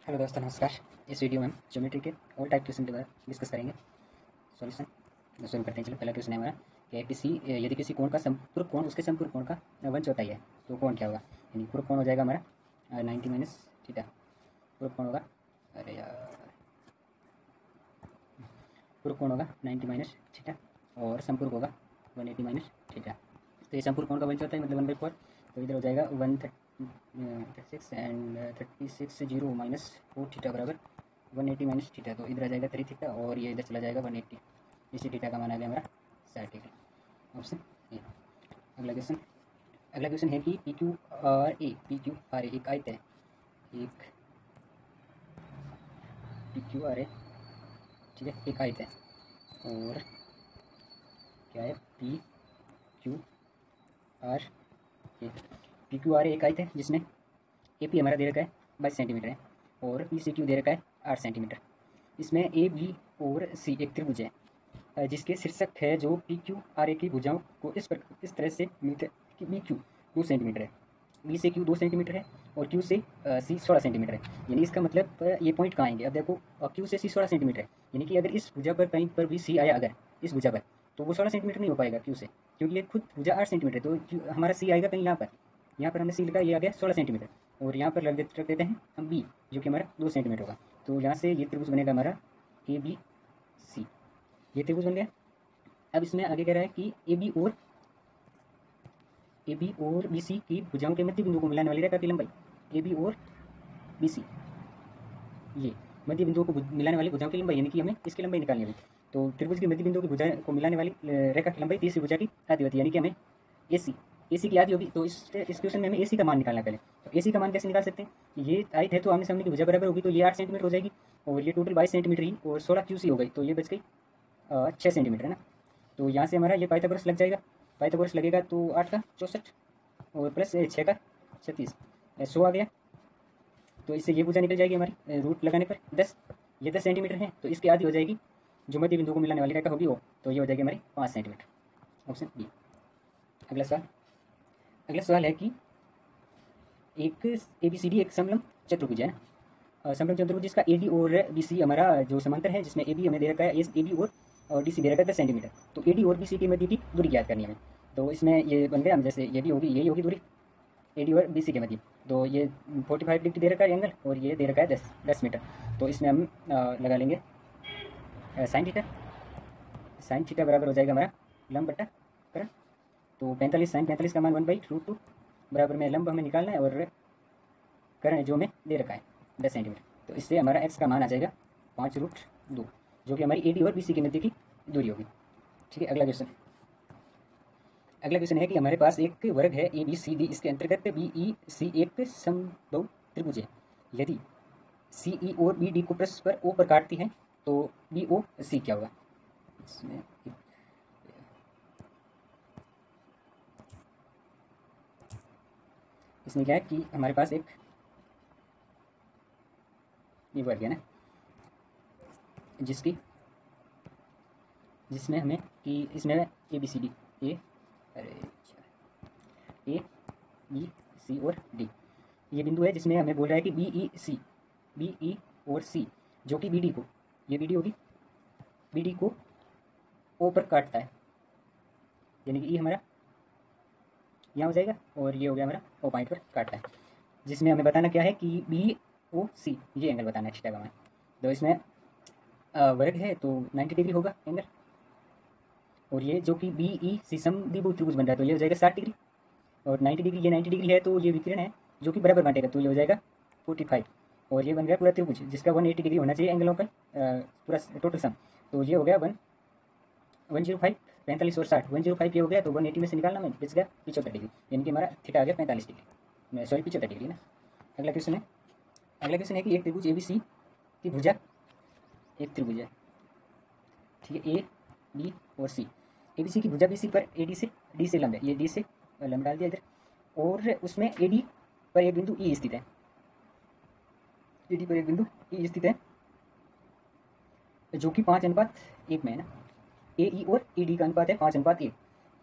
Hello दोस्तों, नमस्कार। इस वीडियो में हम ज्योमेट्री के ऑल टाइप क्वेश्चन के बारे में डिस्कस करेंगे। सॉल्यूशन शुरू करते हैं। चलो, पहला क्वेश्चन है हमारा कि यदि किसी कोण का संपूर्ण कोण उसके संपूर्ण कोण का 1/4 है तो कोण क्या होगा। यानी पूर्व कोण हो जाएगा हमारा 90 माइनस थीटा। पूर्व कोण होगा, अरे यार, पूर्व कोण होगा 90 माइनस थीटा और संपूर्ण होगा 180 माइनस थीटा। तो ये संपूर्ण कोण का 1/4 है, मतलब 1/4। तो इधर हो जाएगा 136 एंड 36 जीरो माइनस 4 थीटा बराबर 180 माइनस थीटा। तो इधर आ जाएगा 3 थीटा और ये इधर चला जाएगा 180। इसी थीटा का मान आ गया हमारा 60 डिग्री। Option A. अगला क्वेश्चन है कि पी क्यू आर ए एक आयत है। एक पी क्यू आर ए, ठीक है, एक आयत है। और क्या है, P Q R A. P Q R A एक आयत है जिसमें ए पी हमारा दे रखा है 22 सेंटीमीटर है और पी सी क्यू दे रखा है 8 सेंटीमीटर। इसमें ए बी और सी एक त्रिभुज है जिसके शीर्षक है जो पी क्यू आर ए की भुजाओं को इस तरह से मिलते हैं कि बी क्यू 2 सेंटीमीटर है, बी से क्यू 2 सेंटीमीटर है और क्यू से सी 16 सेंटीमीटर है। यानी इसका मतलब ये पॉइंट कहाँ आएंगे। अब देखो, क्यू से सी 16 सेंटीमीटर है, यानी कि अगर इस भुजा पर कहीं पर भी सी आया, अगर इस भुजा पर, तो वो 16 सेंटीमीटर नहीं हो पाएगा क्यू से, क्योंकि ये खुद भुजा 8 सेंटीमीटर है। तो हमारा सी आएगा कहीं यहाँ पर हमने सी लिखा, ये आ गया 16 सेंटीमीटर। और यहाँ पर रख देते हैं हम बी, जो कि हमारा 2 सेंटीमीटर होगा। तो यहाँ से ये त्रिभुज बनेगा हमारा ए बी सी। ये त्रिभुज बन गया। अब इसमें आगे कह रहा है कि ए बी और बी सी की भुजाओं के मध्य बिंदु को मिलाने वाली रेखा की लंबाई। ए बी और बी सी, ये मध्य बिंदुओं को मिलाने वाली भुजाओं की लंबाई, यानी कि हमें इसकी लंबाई निकालनी होगी। तो त्रिभुज के मध्य बिंदुओं की भुजा को मिलाने वाली रेखा की लंबाई तीसरी भुजा की आधी होती है, यानी कि हमें ए सी की आधी होगी। तो इस क्वेश्चन में हमें ए सी का मान निकालना है पहले। तो ए सी का मान कैसे निकाल सकते हैं। ये आयत है तो आमने सामने की भुजा बराबर होगी, तो ये 8 सेंटीमीटर हो जाएगी और ये टोटल 22 सेंटीमीटर ही और 16 क्यू सी हो गई, तो ये बच गई 6 सेंटीमीटर है ना। तो यहाँ से हमारा ये पाइथागोरस लग जाएगा। पाइथागोरस लगेगा तो 8 का 64 और प्लस 6 का 36, 100 आ गया। तो इससे ये भुजा निकल जाएगी हमारी रूट लगाने पर 10। ये 10 सेंटीमीटर है तो इसकी आधी हो जाएगी, जो मध्य बिंदु को मिलाने वाली रेखा होगी वो, तो ये हो जाएगी हमारी 5 सेंटीमीटर। Option B. अगला सवाल है कि एक ए बी सी डी एक समलंब चतुर्भुज है ना। समलंब चतुर्भुज जिसका ए डी और बी सी हमारा जो समांतर है, जिसमें ए बी हमें दे रखा है, ए बी और डी सी दे रखा है 10 सेंटीमीटर। तो ए डी और बी सी के मध्य की दूरी ज्ञात करनी है हमें। तो इसमें ये बन गया, हम जैसे ये भी होगी, यही होगी दूरी ए डी और बी सी के मध्य। तो ये 45 डिग्री दे रखा है एंगल और ये दे रखा है 10 मीटर। तो इसमें हम लगा लेंगे साइन थीटा। साइन थीटा बराबर हो जाएगा हमारा लंब बट्टा करण। तो 45 साइन 45 का मान 1/√2 बराबर में लंब हमें निकालना है और करण जो हमें दे रखा है 10 सेंटीमीटर। तो इससे हमारा एक्स का मान आ जाएगा 5√2, जो कि हमारी ए डी और बी सी के मध्य की दूरी होगी। ठीक है। अगला क्वेश्चन है कि हमारे पास एक वर्ग है ए बी सी डी, इसके अंतर्गत बी ई सी एक समबाहु त्रिभुज है। यदि सी ई और बी डी को परस्पर ओ पर काटती है तो बी ओ सी क्या होगा। इसमें क्या है कि हमारे पास एक ये वर्ग है ना, जिसमें हमें कि इसमें A B C D, A B C और डी ये बिंदु है, जिसमें हमें बोल रहा है कि बी ई और सी, जो कि बी डी को, ये बी डी होगी, बी डी को ओ पर काटता है, यानी कि ई हमारा यहाँ हो जाएगा और ये हो गया हमारा ओ पॉइंट पर काटता है। जिसमें हमें बताना क्या है कि बी ओ सी ये एंगल बताना है थीटा का मान। तो इसमें वर्ग है तो 90 डिग्री होगा एंगल, और ये जो कि बी ई सी समद्विबाहु त्रिभुज बन रहा है तो ये हो जाएगा 60 डिग्री और 90 डिग्री, ये 90 डिग्री है तो ये विकिरण है जो कि बराबर बांटेगा, तो ये हो जाएगा 45 और ये बन गया पूरा त्रिभुज जिसका 180 डिग्री होना चाहिए एंगलों का पूरा टोटल सम। तो ये हो गया 105, 45 और 60, 105 ये हो गया, तो 180 में से निकालना में बच गया 75 डिग्री, यानी कि हमारा थीटा आ गया 45 डिग्री, सॉरी 75 डिग्री ना। अगला क्वेश्चन है कि एक त्रिभुज ए बी सी की भुजा, एक त्रिभुज है, ठीक है, ए बी और सी, ए बी सी की भुजा बी सी पर ए डी से लंब है, ये डी से लंब डाल दिया इधर, और उसमें ए डी पर एक बिंदु ई स्थित है, ए डी पर एक बिंदु ई स्थित है जो कि 5:1 में है ना। ए ई और ई डी का अनुपात है 5:1।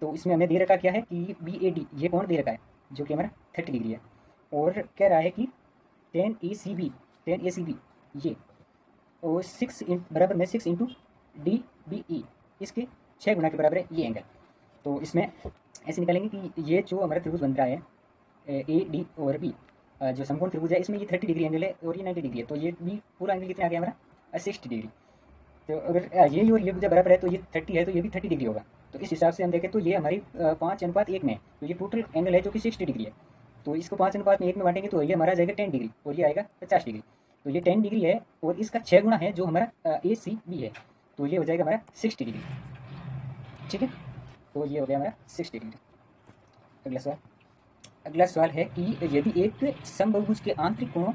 तो इसमें हमें दे रखा क्या है कि बी ए डी ये कोण दे रखा है जो कि हमारा 30 डिग्री है, और कह रहा है कि tan ई सी बी टेन ए सी बी ये और बराबर में 6 इंटू डी बी ई, इसके 6 गुना के बराबर है ये एंगल। तो इसमें ऐसे निकालेंगे कि ये जो हमारा त्रिभुज बन रहा है ए डी और बी, जो समकोण त्रिभुज है इसमें ये 30 डिग्री एंगल है और ये 90 डिग्री है, तो ये भी पूरा एंगल कितना आ गया हमारा 60 डिग्री। तो अगर ये और ये बराबर है तो ये 30 है तो ये भी 30 डिग्री होगा। तो इस हिसाब से हम देखें तो ये हमारी 5:1 में है, तो ये टोटल एंगल है जो कि 60 डिग्री है। तो इसको 5:1 में बांटेंगे तो ये हमारा जाएगा 10 डिग्री और ये आएगा 50 डिग्री। तो ये 10 डिग्री है और इसका 6 गुना है जो हमारा ए सी बी है, तो ये हो जाएगा हमारा 60 डिग्री। ठीक है, तो ये हो गया हमारा 60 डिग्री। अगला सवाल है कि यदि एक समबहुभुज के आंतरिक कोणों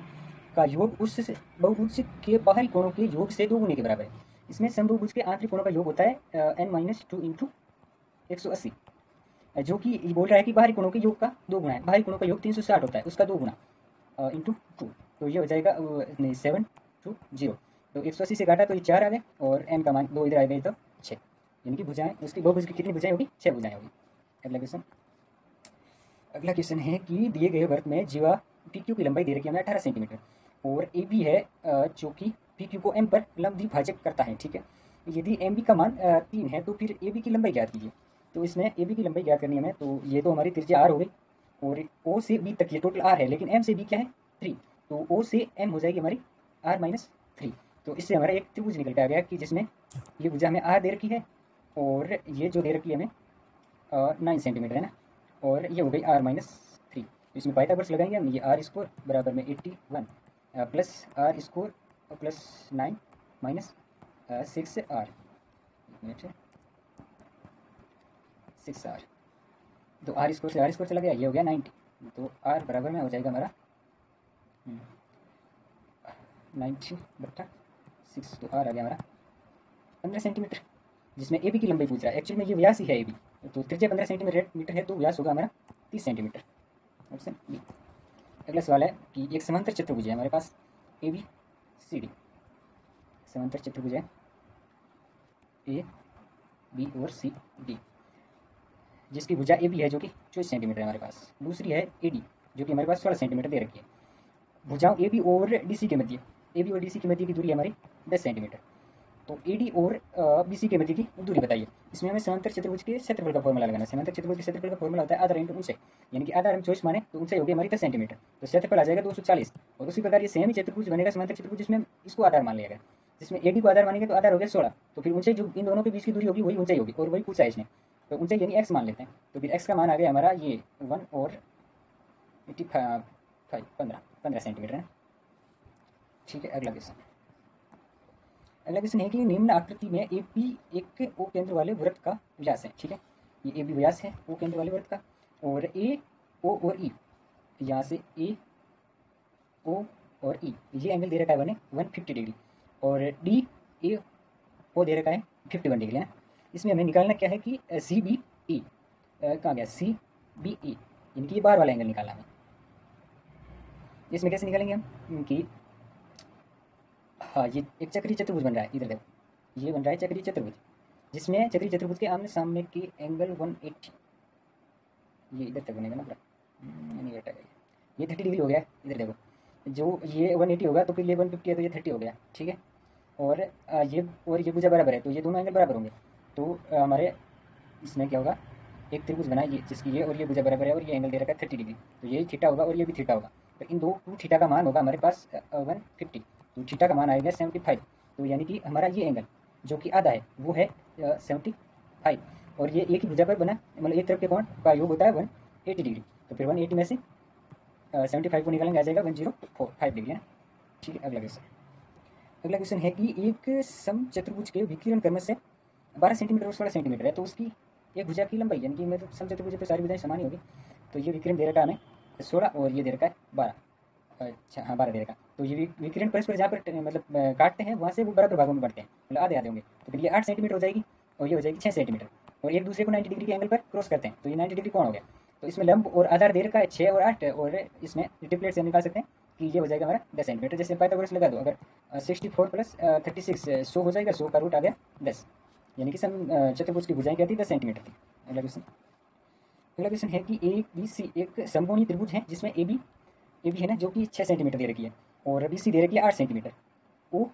का योग उस बहुभुज के बाहरी कोणों के योग से 2 गुने के बराबर है। इसमें समबहुभुज के आंतरिक कोणों का योग होता है n-2 इंटू 180, जो कि बोल रहा है कि बाहरी कोणों के योग का 2 गुना है। बाहरी कोणों का योग 360 होता है, उसका 2 गुना इंटू 2, तो ये हो जाएगा 7 to 0। तो 180 से काटा तो ये 4 आ गए और m का मान 2 इधर आ गए तो 6, यानी कि भुजाएं उसकी बहुभुज की कितनी भुजाएं होगी 6 भुजाएं होगी। अगला क्वेश्चन है कि दिए गए वृत्त में जीवा पी क्यू की लंबाई दे रखी है 18 सेंटीमीटर और ए बी है जो कि पी क्यू को एम पर लंब द्विभाजक करता है। ठीक है, यदि एम बी का मान 3 है तो फिर ए बी की लंबाई ज्ञात कीजिए। तो इसमें ए बी की लंबाई ज्ञात करनी है हमें, तो ये तो हमारी त्रिज्या आर हो गई और ओ से बी तक ये टोटल आर है, लेकिन एम से बी क्या है 3, तो ओ से एम हो जाएगी हमारी r-3। तो इससे हमारा एक त्रिभुज निकल के आ गया कि जिसमें ये भुजा हमें आर दे रखी है और ये जो दे रखी है हमें 9 सेंटीमीटर है ना, और ये हो गई r-3। इसमें पाइथागोरस लगाएंगे हम, ये आर स्क्वायर बराबर में 81 plus R square plus 9 minus 6r 6r, तो आर स्क्वायर से आर स्क्वायर चला गया, ये हो गया 90। तो आर बराबर में हो जाएगा हमारा 90/6, तो आर आ गया हमारा 15 सेंटीमीटर, जिसमें ए बी की लंबाई पूछ रहा है। एक्चुअल में ये व्यास ही है ए बी, तो त्रिज्या 15 सेंटीमीटर है, तो व्यास होगा हमारा 30 सेंटीमीटर। Option B. अगला सवाल है कि एक समांतर चतुर्भुज है हमारे पास ए बी सी डी, समांतर चतुर्भुज है ए बी और सी डी, जिसकी भुजा ए बी है जो कि 24 सेंटीमीटर है हमारे पास। दूसरी है ए डी जो कि हमारे पास 16 सेंटीमीटर दे रखी है। भुजाओं ए बी और डी सी के मध्य, ए बी और डी सी के मध्य की दूरी हमारी 10 सेंटीमीटर। तो ए डी और बी सी के मध्य की दूरी बताइए। इसमें हमें समांतर चतुर्भुज के क्षेत्रफल का फॉर्मूला लगाना है। समांतर चतुर्भुज के क्षेत्रफल का फॉर्मूला होता है आधार इंटू ऊंचाई, यानी कि आधार हम 24 माने तो ऊंचाई होगी हमारी 10 सेंटीमीटर, तो क्षेत्रफल आ जाएगा 240। और उसी प्रकार ये सेम ही चतुर्भुज बनेगा समांतर चतुर्भुज, जिसमें इसको आधार मान लिया गया, जिसमें ए डी को आधार मानेंगे तो आधार हो गया 16, तो फिर ऊंचाई जो इन दोनों के बीच की दूरी होगी वही ऊंचाई होगी और वही पूछा है इसने, तो ऊंचाई यानी एक्स मान लेते हैं। तो फिर एक्स का मान आ गया हमारा ये 1 और 15 सेंटीमीटर है। ठीक है, अगला क्वेश्चन है कि निम्न आकृति में ए पी एक ओ केंद्र वाले वृत्त का व्यास है। ठीक है, ये ए बी व्यास है ओ केंद्र वाले वृत्त का, और ए ओ और ई, यहाँ से ए ओ और ई ये एंगल दे रखा है 150 डिग्री, और डी ए ओ दे रखा है 51 डिग्री है ना। इसमें हमें निकालना क्या है कि सी बी ई कहाँ गया, सी बी ई, यानी कि ये बाहर वाला एंगल निकालना है। इसमें कैसे निकालेंगे हम कि हाँ, ये एक चक्रीय चतुर्भुज बन रहा है, इधर देखो ये बन रहा है चक्रीय चतुर्भुज, जिसमें चक्रीय चतुर्भुज के आमने सामने के एंगल 180, ये इधर तक बनेगा ना पूरा, नहीं बेटा ये 30 डिग्री हो गया। इधर देखो जो ये 180 होगा तो फिर ये 150 है तो ये 30 हो गया। ठीक है, और ये भुजा बराबर है तो ये दोनों एंगल बराबर होंगे। तो हमारे इसमें क्या होगा, एक त्रिभुज बना ये जिसकी ये और ये भुजा बराबर है और ये एंगल दे रखा है 30 डिग्री, तो ये थीटा होगा और ये भी थीटा होगा। तो इन दो थीटा का मान होगा हमारे पास 150, तो थीटा का मान आएगा 75। तो यानी कि हमारा ये एंगल जो कि आधा है वो है 75, और ये एक ही भुजा पर बना, मतलब एक तरफ के कोण का योग होता है 180 डिग्री, तो फिर 180 में से 75 को निकालेंगे आ जाएगा 1045 डिग्री है। ठीक है, अगला क्वेश्चन है कि एक समचतुर्भुज के विकिरण क्रम से 12 सेंटीमीटर और 16 सेंटीमीटर है, तो उसकी एक भुजा की लंबाई, यानी कि मतलब समचतुर्भुज तो सारी भुजाएं समान ही होगी, तो ये विकिरण दे रखा है हमें 16 और ये दे रखा है 12, अच्छा हाँ 12 दे रखा। तो ये विकिरण परस्पर जहाँ पर मतलब काटते हैं वहाँ से वो बराबर भागों में बढ़ते हैं, मतलब आधे आधे होंगे, तो फिर ये 8 सेंटीमीटर हो जाएगी और ये हो जाएगी 6 सेंटीमीटर, और एक दूसरे को 90 डिग्री के एंगल पर क्रॉस करते हैं, तो ये 90 डिग्री कौन हो गया। तो इसमें लंब और आधार दे रखा है 6 और 8, और इसमें मल्टीप्लेट से निकाल सकते हैं कि ये हो जाएगा हमारा 10 सेंटीमीटर। जैसे पाइथागोरस लगा दो, अगर 64 + 36 100 हो जाएगा, 100 का रूट आ गया 10, यानी कि चतुर्भुज की भुजाएं क्या थी 10 सेंटीमीटर थी। अगला क्वेश्चन है कि ए बी सी एक समकोणीय त्रिभुज है जिसमें ए बी है ना जो कि 6 सेंटीमीटर दे रखी है, और BC दे रखी है 8 सेंटीमीटर। O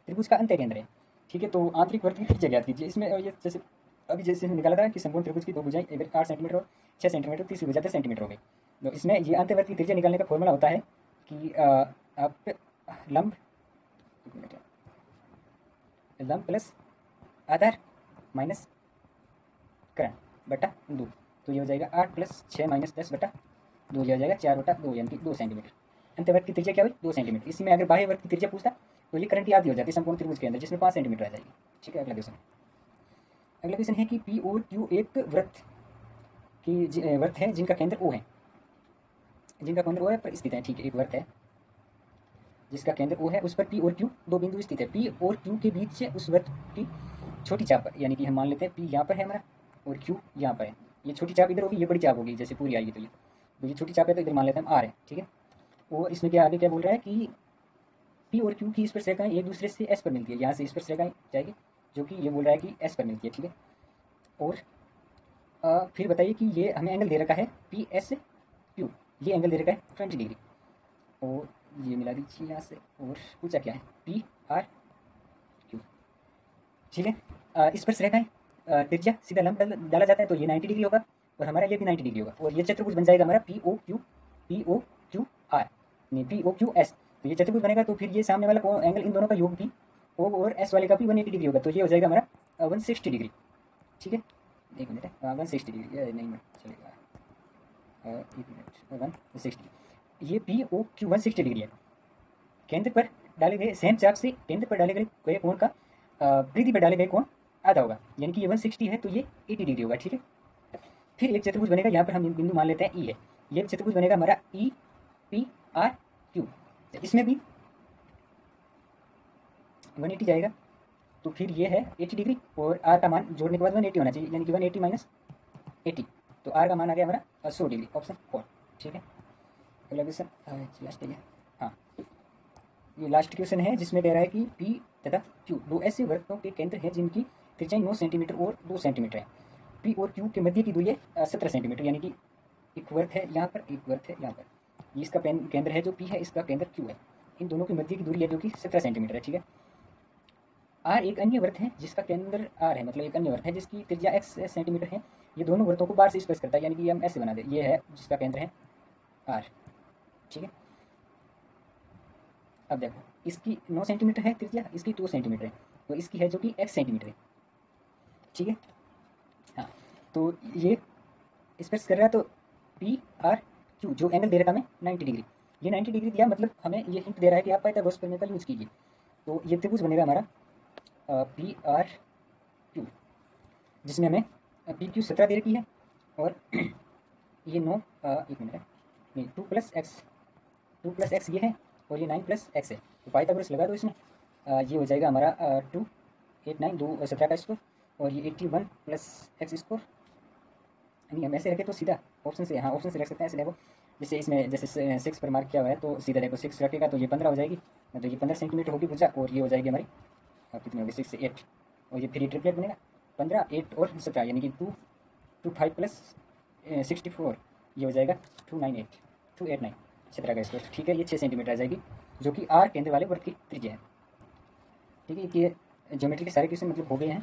त्रिभुज का अंत्य केंद्र है, ठीक है। तो आंतरिक वृत्त की त्रिज्या ज्ञात कीजिए। इसमें ये जैसे अभी जैसे निकाला था कि संपूर्ण त्रिभुज की दो भुजाएं 8 सेंटीमीटर और 6 सेंटीमीटर, तीसरी भुजा 10 सेंटीमीटर हो गई। तो इसमें ये अंत्यवृत्त की त्रिज्या निकालने का फॉर्मूला होता है कि आप लंब लंब प्लस आधार माइनस करण बटा 2, तो ये हो जाएगा 8 प्लस 6 माइनस 10 बटा 2, ये हो जाएगा 4 बटा 2 यानी कि 2 सेंटीमीटर। अंत्यवृत्त की त्रिज्या क्या हुई? 2 सेंटीमीटर। इसी में अगर बाह्य वृत्त की त्रिज्या पूछता तो ये करंट की आधी हो जाती है संपूर्ण त्रिभुज के अंदर, जिसमें 5 सेंटीमीटर आ जाएगी, ठीक है। अगला क्वेश्चन है कि P और Q एक वृत्त है जिनका केंद्र O है, पर स्थित है, ठीक है। एक वृत्त है जिसका केंद्र O है, उस पर P और Q दो बिंदु स्थित है। P और Q के बीच से उस वृत्त की छोटी चाप पर, यानी कि हम मान लेते हैं P यहाँ पर है हमारा और Q यहाँ पर है। ये छोटी चाप इधर होगी, ये बड़ी चाप होगी, जैसे पूरी आएगी तो ये छोटी चाप है तो इधर मान लेते हैं हम R है, ठीक है। और इसमें क्या आगे क्या बोल रहा है कि P और Q की स्पर्श रेखाएं एक दूसरे से S पर मिलती है, यहाँ से स्पर्श रेखाएं जाएगी जो कि ये बोल रहा है कि S पर मिलती है, ठीक है। और फिर बताइए कि ये हमें एंगल दे रखा है PSQ, ये एंगल दे रखा है 20 डिग्री, और ये मिला दीजिए यहाँ से। और पूछा क्या है PRQ, ठीक है। स्पर्श रेखाएं त्रिज्या सीधा लंब डाला जाता है तो ये 90 डिग्री होगा और हमारा ये भी 90 डिग्री होगा, और ये चतुर्भुज बन जाएगा हमारा POQR नहीं POQS। तो ये चतुर्भुज बनेगा तो फिर ये सामने वाला एंगल इन दोनों का योग भी O और S वाले का भी 180 डिग्री होगा, तो ये हो जाएगा हमारा 160 डिग्री, ठीक है। एक मिनट है, 160 डिग्री ये नहीं चलेगा, 160। ये POQ 160 डिग्री है। केंद्र पर डाले गए सेम चाप से केंद्र पर डाले गए कोण का परिधि पर डाले गए कोण आधा होगा, यानी कि ये 160 है तो ये 80 डिग्री होगा, ठीक है। फिर एक चतुर्भुज बनेगा, यहाँ पर हम बिंदु मान लेते हैं E है। ये चतुर्भुज बनेगा हमारा EPRQ, इसमें भी 180 जाएगा, तो फिर ये है 80 डिग्री और R का मान जोड़ने के बाद 180 होना चाहिए, यानी कि 180 माइनस 80, तो R का मान आ गया हमारा 100 डिग्री, ऑप्शन 4, ठीक है। अगला क्वेश्चन लास्ट है, हाँ ये लास्ट क्वेश्चन है जिसमें कह रहा है कि P तथा Q दो ऐसे वृत्तों के केंद्र हैं जिनकी त्रिज्या 9 सेंटीमीटर और 2 सेंटीमीटर है। P और Q के मध्य की दूरी है 17 सेंटीमीटर, यानी कि एक वृत्त है यहाँ पर, एक वृत्त है यहाँ पर, ये इसका केंद्र है जो P है, इसका केंद्र Q है। इन दोनों के मध्य की दूरी है जो कि 17 सेंटीमीटर है, ठीक है। R एक अन्य वृत्त है जिसका केंद्र R है, मतलब एक अन्य वृत्त है जिसकी त्रिज्या x सेंटीमीटर है। ये दोनों वृत्तों को बार से स्पर्श करता है, यानी कि हम ऐसे बना दे, ये है जिसका केंद्र है R, ठीक है। अब देखो इसकी 9 सेंटीमीटर है त्रिज्या, इसकी 2 सेंटीमीटर है, तो इसकी है जो कि x सेंटीमीटर है, ठीक है। हाँ तो ये स्पर्श कर रहा है, तो PRQ जो एंगल दे रखा हमें 90 डिग्री, ये 90 डिग्री दिया, मतलब हमें ये हिंट दे रहा है कि आप पाइथागोरस प्रमेय का यूज कीजिए। तो ये त्रिभुज बनेगा हमारा PRQ, जिसमें हमें PQ 17 दे रखी है और ये 9 एक मिनट है नहीं 2 प्लस एक्स ये है और ये 9 प्लस एक्स है, तो पाइथागोरस लगा दो इसमें। ये हो जाएगा हमारा 2 8 9 2 17 का स्कोर, और ये 81 प्लस एक्स स्कोर, नहीं हम ऐसे रखें तो सीधा ऑप्शन से, हाँ ऑप्शन से रख सकते हैं। ऐसे देखो जैसे इसमें जैसे 6 पर मार्क किया हुआ है तो सीधा देखो 6 रखेगा तो ये 15 हो जाएगी, मतलब ये 15 सेंटीमीटर होगी भुजा, और ये हो जाएगी हमारी कितनी होगी 6 से 8, और ये फिर ये ट्रिपलेट बनेगा 15 8 और 17, यानी कि 2 5 प्लस 64, ये हो जाएगा 289 17 का स्कोर, ठीक है। ये 6 सेंटीमीटर आ जाएगी जो कि R केंद्र वाले वृत्त की त्रिज्या है, ठीक है। ये ज्योमेट्री के सारे क्वेश्चन मतलब हो गए हैं,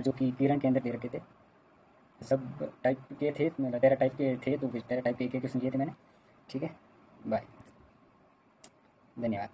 जो कि किरण केंद्र दे रखे थे, सब टाइप के थे, मतलब 13 टाइप के थे, तो 13 टाइप के क्वेश्चन किए थे मैंने, ठीक है। बाय, धन्यवाद।